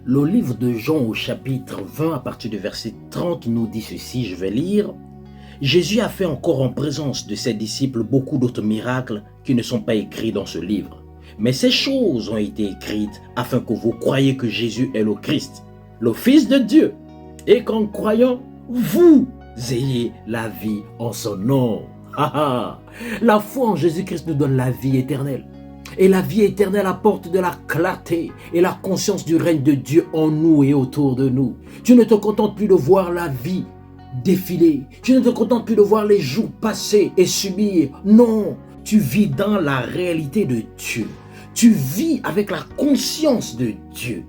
Le livre de Jean au chapitre 20 à partir du verset 30 nous dit ceci, je vais lire. Jésus a fait encore en présence de ses disciples beaucoup d'autres miracles qui ne sont pas écrits dans ce livre. Mais ces choses ont été écrites afin que vous croyiez que Jésus est le Christ, le Fils de Dieu, et qu'en croyant, vous ayez la vie en son nom. La foi en Jésus-Christ nous donne la vie éternelle. Et la vie éternelle apporte de la clarté et la conscience du règne de Dieu en nous et autour de nous. Tu ne te contentes plus de voir la vie défiler. Tu ne te contentes plus de voir les jours passer et subir. Non, tu vis dans la réalité de Dieu. Tu vis avec la conscience de Dieu.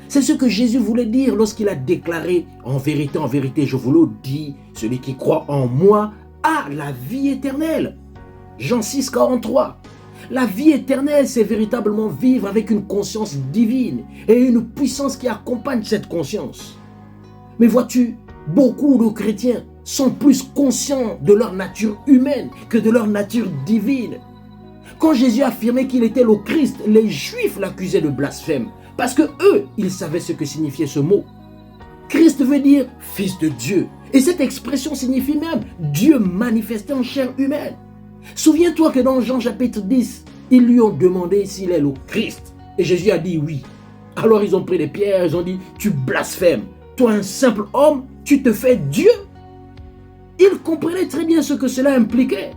C'est ce que Jésus voulait dire lorsqu'il a déclaré « En vérité, je vous le dis, celui qui croit en moi a la vie éternelle. » Jean 6, 43. La vie éternelle, c'est véritablement vivre avec une conscience divine et une puissance qui accompagne cette conscience. Mais vois-tu, beaucoup de chrétiens sont plus conscients de leur nature humaine que de leur nature divine. Quand Jésus affirmait qu'il était le Christ, les Juifs l'accusaient de blasphème parce que eux, ils savaient ce que signifiait ce mot. Christ veut dire Fils de Dieu. Et cette expression signifie même Dieu manifesté en chair humaine. Souviens-toi que dans Jean chapitre 10, ils lui ont demandé s'il est le Christ. Et Jésus a dit oui. Alors ils ont pris des pierres, ils ont dit tu blasphèmes. Toi un simple homme, tu te fais Dieu. Ils comprenaient très bien ce que cela impliquait.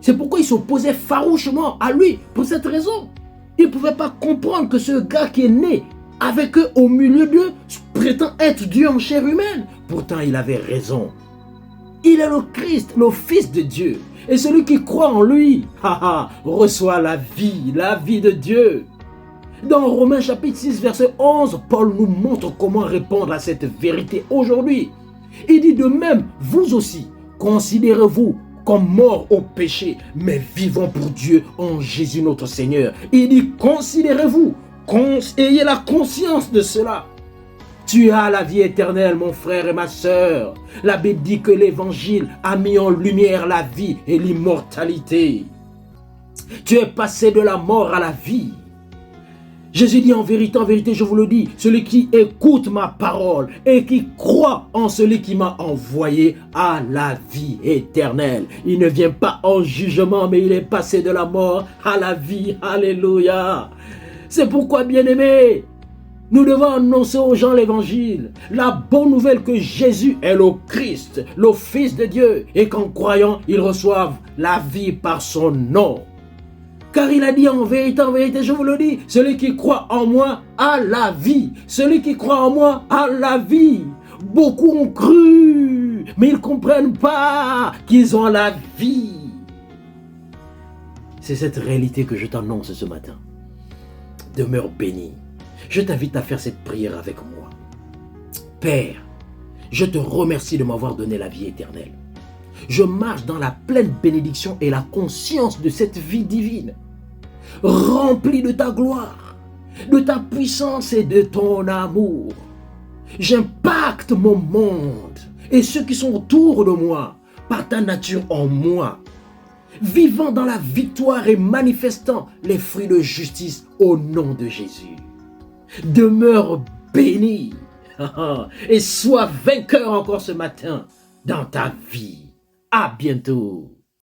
C'est pourquoi ils s'opposaient farouchement à lui. Pour cette raison, ils ne pouvaient pas comprendre que ce gars qui est né avec eux au milieu d'eux prétend être Dieu en chair humaine. Pourtant il avait raison. Il est le Christ, le Fils de Dieu. Et celui qui croit en lui, reçoit la vie de Dieu. Dans Romains chapitre 6, verset 11, Paul nous montre comment répondre à cette vérité aujourd'hui. Il dit de même, vous aussi, considérez-vous comme morts au péché, mais vivants pour Dieu en Jésus notre Seigneur. Il dit, considérez-vous, ayez la conscience de cela. Tu as la vie éternelle, mon frère et ma sœur. La Bible dit que l'évangile a mis en lumière la vie et l'immortalité. Tu es passé de la mort à la vie. Jésus dit en vérité, je vous le dis, celui qui écoute ma parole et qui croit en celui qui m'a envoyé a la vie éternelle. Il ne vient pas en jugement, mais il est passé de la mort à la vie. Alléluia. C'est pourquoi, bien-aimés, nous devons annoncer aux gens l'évangile, la bonne nouvelle que Jésus est le Christ, le Fils de Dieu, et qu'en croyant, ils reçoivent la vie par son nom. Car il a dit en vérité, je vous le dis, celui qui croit en moi a la vie. Celui qui croit en moi a la vie. Beaucoup ont cru, mais ils ne comprennent pas qu'ils ont la vie. C'est cette réalité que je t'annonce ce matin. Demeure béni. Je t'invite à faire cette prière avec moi. Père, je te remercie de m'avoir donné la vie éternelle. Je marche dans la pleine bénédiction et la conscience de cette vie divine, remplie de ta gloire, de ta puissance et de ton amour. J'impacte mon monde et ceux qui sont autour de moi par ta nature en moi, vivant dans la victoire et manifestant les fruits de justice au nom de Jésus. Demeure béni et sois vainqueur encore ce matin dans ta vie. À bientôt.